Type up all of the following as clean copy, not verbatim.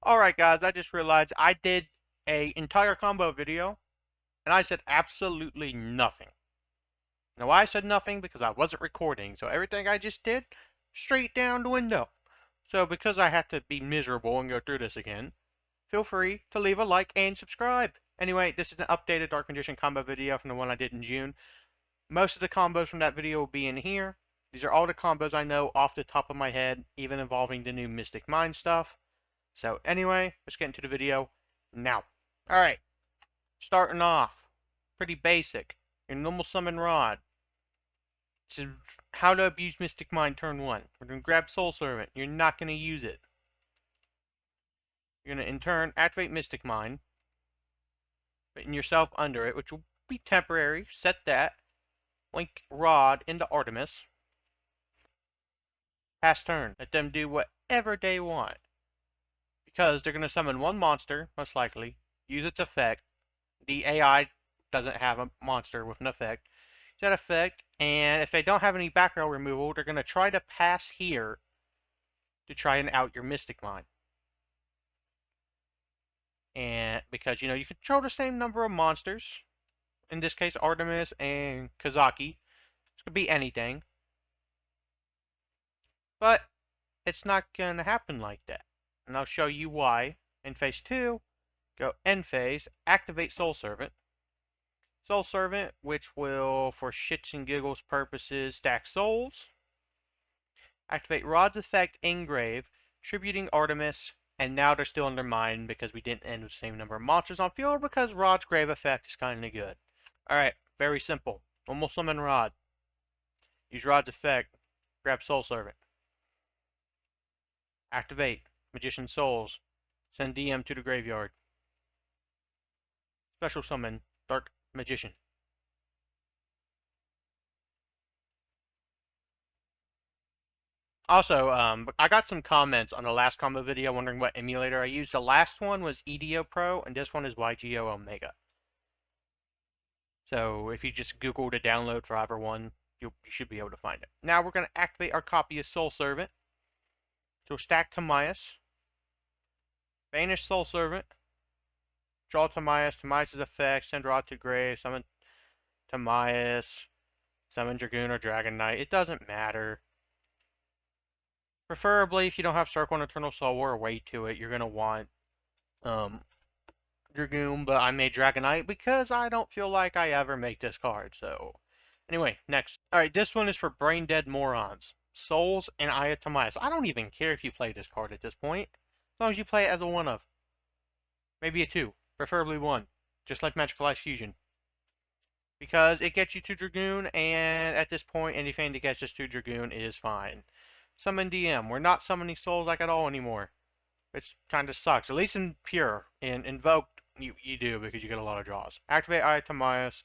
Alright guys, I just realized I did a entire combo video, and I said absolutely nothing. Now why I said nothing? Because I wasn't recording, so everything I just did, straight down the window. So because I have to be miserable and go through this again, feel free to leave a like and subscribe. Anyway, this is an updated Dark Magician combo video from the one I did in June. Most of the combos from that video will be in here. These are all the combos I know off the top of my head, even involving the new Mystic Mind stuff. So anyway, let's get into the video now. Alright, starting off, pretty basic. Your normal summon rod. This is how to abuse Mystic Mind turn 1. We're going to grab Soul Servant. You're not going to use it. You're going to in turn activate Mystic Mind, putting yourself under it, which will be temporary. Set that. Link Rod into Artemis. Pass turn. Let them do whatever they want. Because they're going to summon one monster, most likely, use its effect. The AI doesn't have a monster with an effect. Use that effect, and if they don't have any background removal, they're going to try to pass here to try and out your Mystic Mind. And because, you know, you control the same number of monsters, in this case Artemis and Kazaki. This could be anything. But it's not going to happen like that. And I'll show you why. In phase 2, go end phase, activate Soul Servant. Soul Servant, which will, for shits and giggles purposes, stack souls. Activate Rod's effect Engrave, tributing Artemis, and now they're still under mine because we didn't end with the same number of monsters on field because Rod's Grave effect is kinda good. Alright, very simple. Normal summon Rod. Use Rod's effect, grab Soul Servant. Activate Magician Souls. Send DM to the graveyard. Special summon Dark Magician. Also, I got some comments on the last combo video wondering what emulator I used. The last one was EDO Pro, and this one is YGO Omega. So if you just Google the download for either one, you should be able to find it. Now we're going to activate our copy of Soul Servant. So stack Timaeus. Banish Soul Servant. Draw Timaeus. Timaeus' effect. Send Rod to grave. Summon Timaeus. Summon Dragoon or Dragon Knight. It doesn't matter. Preferably, if you don't have Circle and Eternal Soul or a way to it, you're going to want Dragoon, but I made Dragonite because I don't feel like I ever make this card, so... Anyway, next. Alright, this one is for Brain Dead Morons. Souls and Aya Timaeus. I don't even care if you play this card at this point, as long as you play it as a 1 of. Maybe a 2, preferably 1, just like Magical Ice Fusion. Because it gets you to Dragoon, and at this point, anything that gets us to Dragoon is fine. Summon DM. We're not summoning souls like at all anymore. Which kind of sucks. At least in Pure. In Invoked, you do because you get a lot of draws. Activate Aya Timaeus.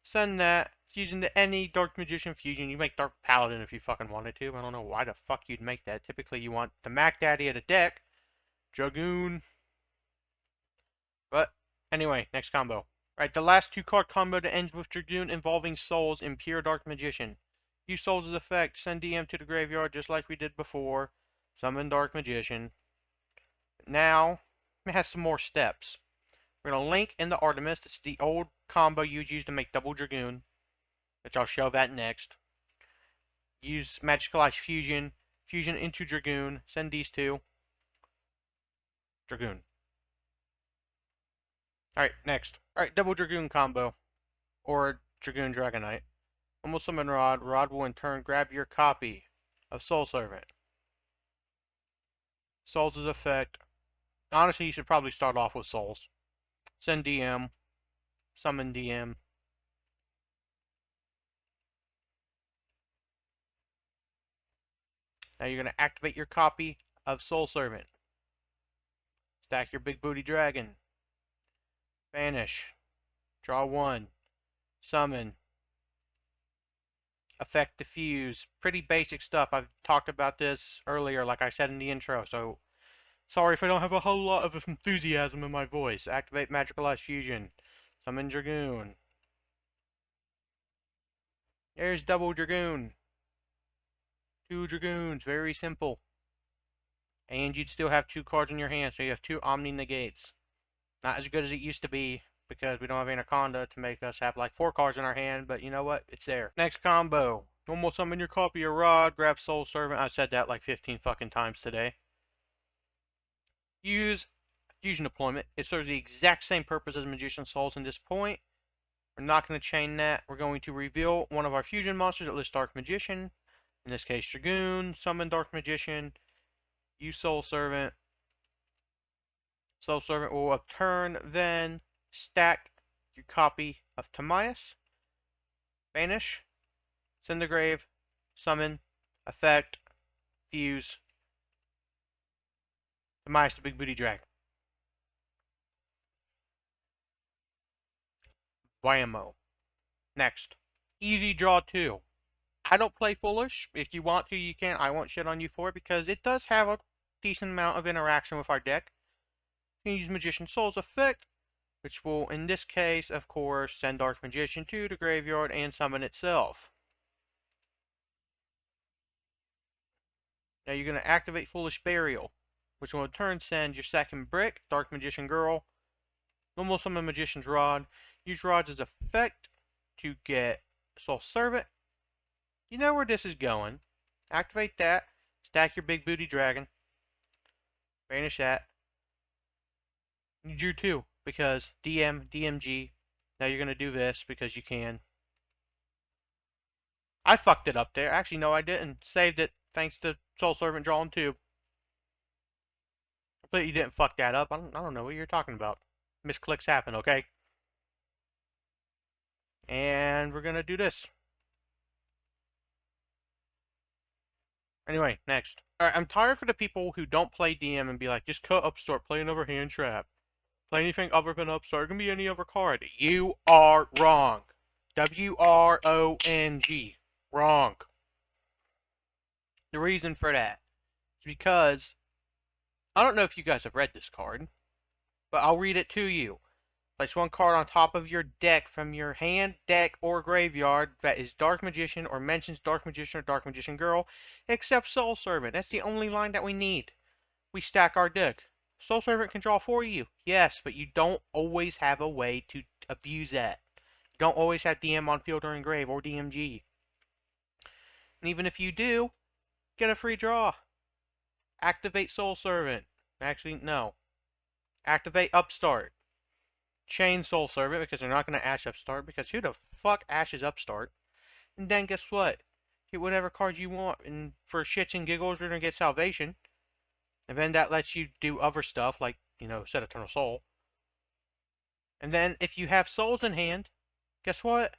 Send that. Fusion to any Dark Magician fusion. You make Dark Paladin if you fucking wanted to. I don't know why the fuck you'd make that. Typically you want the Mac Daddy of the deck. Dragoon. But anyway, next combo. Right, the last 2-card combo that ends with Dragoon involving souls in Pure Dark Magician. Use Souls' effect. Send DM to the graveyard just like we did before. Summon Dark Magician. Now, it has some more steps. We're going to link into Artemis. It's the old combo you'd use to make double Dragoon, which I'll show that next. Use Magical Ice Fusion. Fusion into Dragoon. Send these two. Dragoon. Alright, next. Alright, double Dragoon combo. Or Dragoon Dragonite. Almost summon Rod. Rod will in turn grab your copy of Soul Servant. Souls' effect. Honestly, you should probably start off with Souls. Send DM. Summon DM. Now you're going to activate your copy of Soul Servant. Stack your big booty dragon. Banish. Draw 1. Summon. Effect diffuse. Pretty basic stuff. I've talked about this earlier, like I said in the intro, so sorry if I don't have a whole lot of enthusiasm in my voice. Activate Magical Ice Fusion. Summon Dragoon. There's double Dragoon. 2 Dragoons. Very simple. And you'd still have 2 cards in your hand, so you have 2 Omni Negates. Not as good as it used to be, because we don't have Anaconda to make us have like 4 cards in our hand, but you know what? It's there. Next combo. Normal summon your copy of Rod, grab Soul Servant. I said that like 15 fucking times today. Use Fusion Deployment. It serves the exact same purpose as Magician Souls in this point. We're not going to chain that. We're going to reveal one of our fusion monsters that lists Dark Magician. In this case, Dragoon. Summon Dark Magician. Use Soul Servant. Soul Servant will upturn, then stack your copy of Timaeus. Banish. Send to grave. Summon. Effect. Fuse. Timaeus the Big Booty Dragon. Whammo. Next. Easy Draw 2. I don't play Foolish. If you want to, you can. I won't shit on you for it because it does have a decent amount of interaction with our deck. You can use Magician Soul's effect, which will, in this case, of course, send Dark Magician to the graveyard and summon itself. Now you're going to activate Foolish Burial, which will in turn send your second brick, Dark Magician Girl. Normal summon Magician's Rod. Use Rod's effect to get Soul Servant. You know where this is going. Activate that. Stack your Big Booty Dragon. Banish that. You drew 2 because DM, DMG. Now you're going to do this because you can. I fucked it up there. Actually, no, I didn't. Saved it thanks to Soul Servant drawing 2. Completely didn't fuck that up. I don't know what you're talking about. Misclicks happen, okay? And we're going to do this. Anyway, next. Alright, I'm tired for the people who don't play DM and be like, just cut Upstart, play an Overhand trap. Play anything other than Upstart. It can be any other card. You are wrong. W-R-O-N-G. Wrong. The reason for that is because I don't know if you guys have read this card, but I'll read it to you. Place 1 card on top of your deck from your hand, deck, or graveyard that is Dark Magician or mentions Dark Magician or Dark Magician Girl, except Soul Servant. That's the only line that we need. We stack our deck. Soul Servant can draw for you, yes, but you don't always have a way to abuse that. You don't always have DM on field or engrave or DMG. And even if you do, get a free draw. Activate Soul Servant. Actually, no. Activate Upstart. Chain Soul Servant because they're not going to Ash Upstart because who the fuck ashes Upstart? And then guess what? Get whatever card you want, and for shits and giggles, you're going to get Salvation. And then that lets you do other stuff like, you know, set Eternal Soul. And then if you have souls in hand, guess what?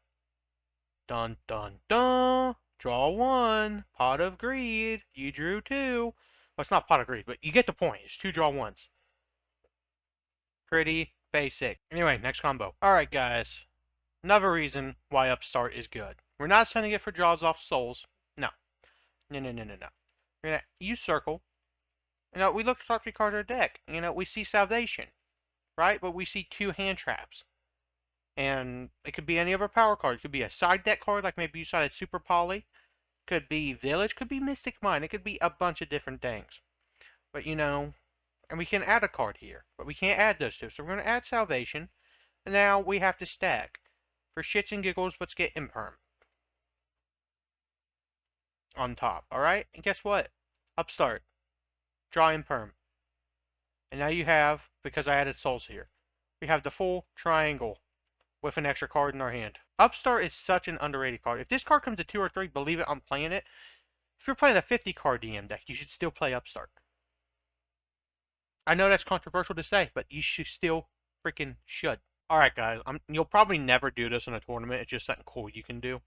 Dun dun dun! Draw 1. Pot of Greed. You drew 2. Well, it's not Pot of Greed, but you get the point. It's 2 draw 1s. Pretty basic. Anyway, next combo. Alright, guys. Another reason why Upstart is good. We're not sending it for draws off souls. No. No. We're going to use Circle. You know, we look at top 3 cards of our deck. You know, we see Salvation. Right? But we see 2 hand traps. And it could be any other power card. It could be a side deck card, like maybe you sided Super Poly. Could be Village. Could be Mystic Mind. It could be a bunch of different things. But, you know, and we can add a card here. But we can't add those 2. So we're going to add Salvation. And now we have to stack. For shits and giggles, let's get Imperm on top. Alright? And guess what? Upstart. Draw Imperm. And now you have, because I added souls here, we have the full triangle with an extra card in our hand. Upstart is such an underrated card. If this card comes to 2 or 3, believe it, I'm playing it. If you're playing a 50 card DM deck, you should still play Upstart. I know that's controversial to say, but you should still freaking should. Alright guys, you'll probably never do this in a tournament. It's just something cool you can do.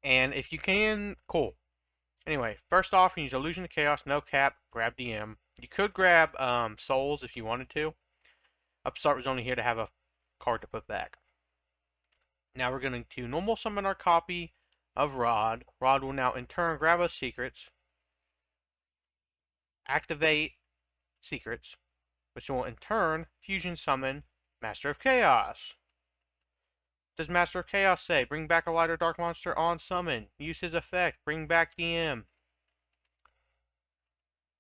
And if you can, cool. Anyway, first off, you use Illusion of Chaos, no cap, grab DM. You could grab Souls if you wanted to. Upstart was only here to have a card to put back. Now we're going to normal summon our copy of Rod. Rod will now in turn grab us Secrets. Activate Secrets, which will in turn fusion summon Master of Chaos. Does Master of Chaos say, bring back a light or dark monster on summon. Use his effect, bring back DM.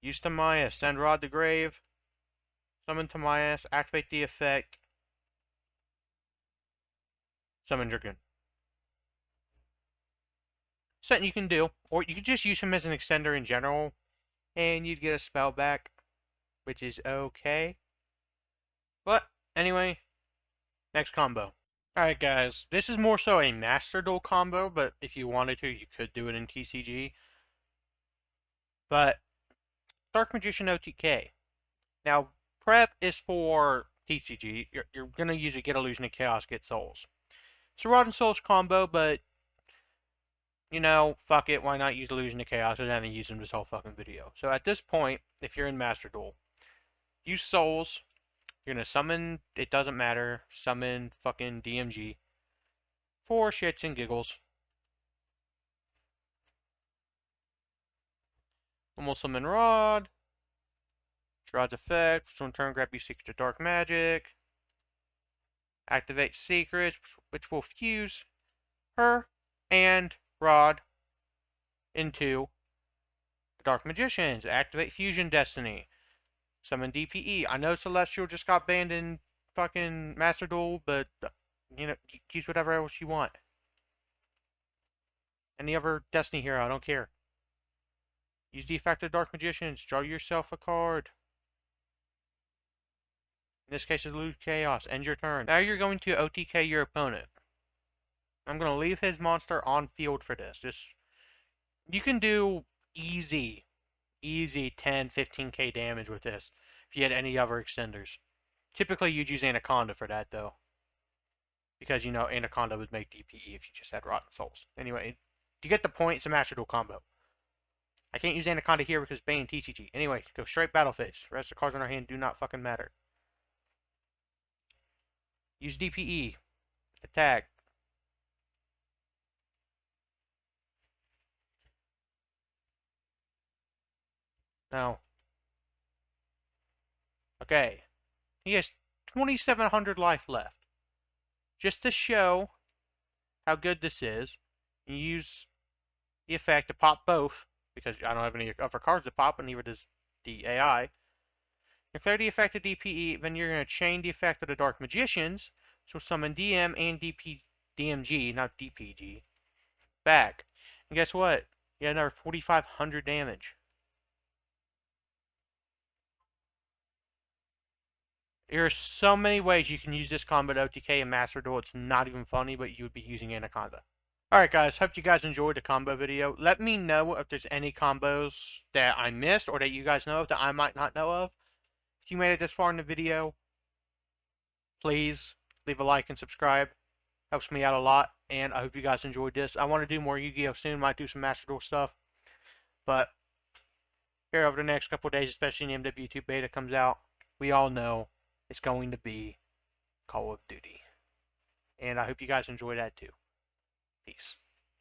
Use Tamias, send Rod the Grave, summon Tamias, activate the effect, summon Dragoon. Something you can do, or you could just use him as an extender in general, and you'd get a spell back, which is okay. But, anyway, next combo. Alright guys, this is more so a Master Duel combo, but if you wanted to, you could do it in TCG. But, Dark Magician OTK. Now, prep is for TCG. You're going to use a Get Illusion of Chaos, Get Souls. It's a Rod and Souls combo, but, you know, fuck it, why not use Illusion of Chaos? I haven't used them this whole fucking video. So at this point, if you're in Master Duel, use Souls. You're going to summon, it doesn't matter, summon fucking DMG. For shits and giggles. And we'll summon Rod. Rod's effect, so in turn grab you Secrets of Dark Magic. Activate Secrets, which will fuse her and Rod into the Dark Magicians. Activate Fusion Destiny. Summon DPE. I know Celestial just got banned in fucking Master Duel, but, you know, use whatever else you want. Any other Destiny hero, I don't care. Use the effect of Dark Magicians. Draw yourself a card. In this case, it's Illusion Chaos. End your turn. Now you're going to OTK your opponent. I'm going to leave his monster on field for this. You can do easy 10, 15k damage with this if you had any other extenders. Typically, you'd use Anaconda for that, though. Because, you know, Anaconda would make DPE if you just had Rotten Souls. Anyway, you get the point. It's a Master Duel combo. I can't use Anaconda here because Bane TCG. Anyway, go straight battle phase. The rest of the cards in our hand do not fucking matter. Use DPE. Attack. No. Okay. He has 2,700 life left. Just to show how good this is, you use the effect to pop both, because I don't have any other cards to pop, and neither does the AI. Declare the effect of DPE, then you're going to chain the effect of the Dark Magicians, so summon DM and DMG, not DPG, back. And guess what? You had another 4,500 damage. There are so many ways you can use this combo to OTK and Master Duel. It's not even funny, but you would be using Anaconda. Alright guys, hope you guys enjoyed the combo video. Let me know if there's any combos that I missed or that you guys know of that I might not know of. If you made it this far in the video, please leave a like and subscribe. Helps me out a lot, and I hope you guys enjoyed this. I want to do more Yu-Gi-Oh! Soon. Might do some Master Duel stuff. But here over the next couple of days, especially when MW2 Beta comes out, we all know it's going to be Call of Duty. And I hope you guys enjoy that too. Peace.